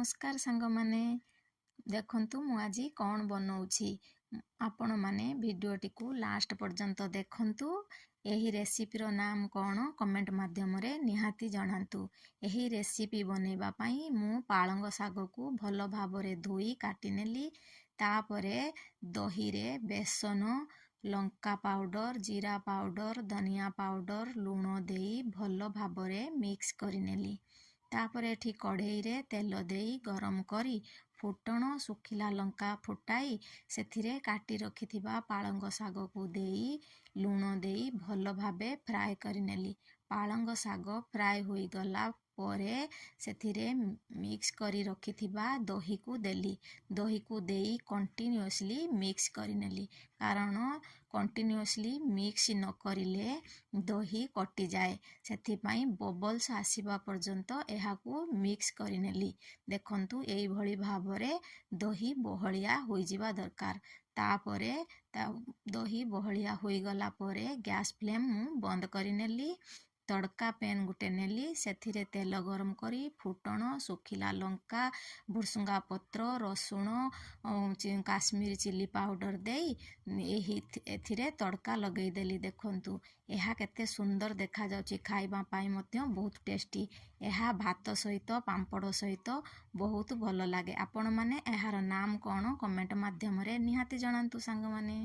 नमस्कार सांग माने देखंतु मु आजी कौन बनाऊछि आपण माने भिडियोटी को लास्ट पर्यंत देखंतु। एही रेसिपीर नाम कौन कमेंट माध्यम रे निहाती जणांतु। एही रेसिपी बनेबा पई मु पालंग साग को भल भाबरे धोई काटी नेली। तापरे दही रे बेसन लंका पाउडर जीरा पाउडर धनिया पाउडर लूण देई भल भाबरे मिक्स करि नेली। तापरे एठी कढ़ई रे तेल देई गरम करी फुटण सुखिला लंका फुटाई सेथिरे काटी रखिथिबा पालंग साग को देई लूण देई भल भाबे फ्राए करि नेली। पालंग साग फ्राए होई गला परे सेथिरे मिक्स करी रखिथिबा दही को देली। दही को देई कंटिन्यूअसली मिक्स करि नेली, कारण कंटिन्यूअसली मिक्स न करिले दही कटि जाए, सेथि पई बबल्स आसीबा पर्यंत एहाकू मिक्स करि नेली। देखंतु एई भली भाबरे दही बहलिया होई जिबा दरकार। तापरे दही बहलिया होई गला परे गैस फ्लेम मु बंद करि नेली। तड़का पैन गुटे नेली, सेथिरे तेल गरम करी फुटण सुखिला लंका भुरसुंगा पत्र रसुण काश्मीरी चिली पाउडर देई एथिरे तड़का लगेई देली। देखंतु एहा केते सुंदर देखा जाउची, खाइबा पाई मध्य बहुत टेस्टी। एहा भात सहित पांपड़ सहित बहुत भल लागे। आपण माने एहार नाम कौन कमेंट माध्यम रे निहाती जणांतु सांग माने।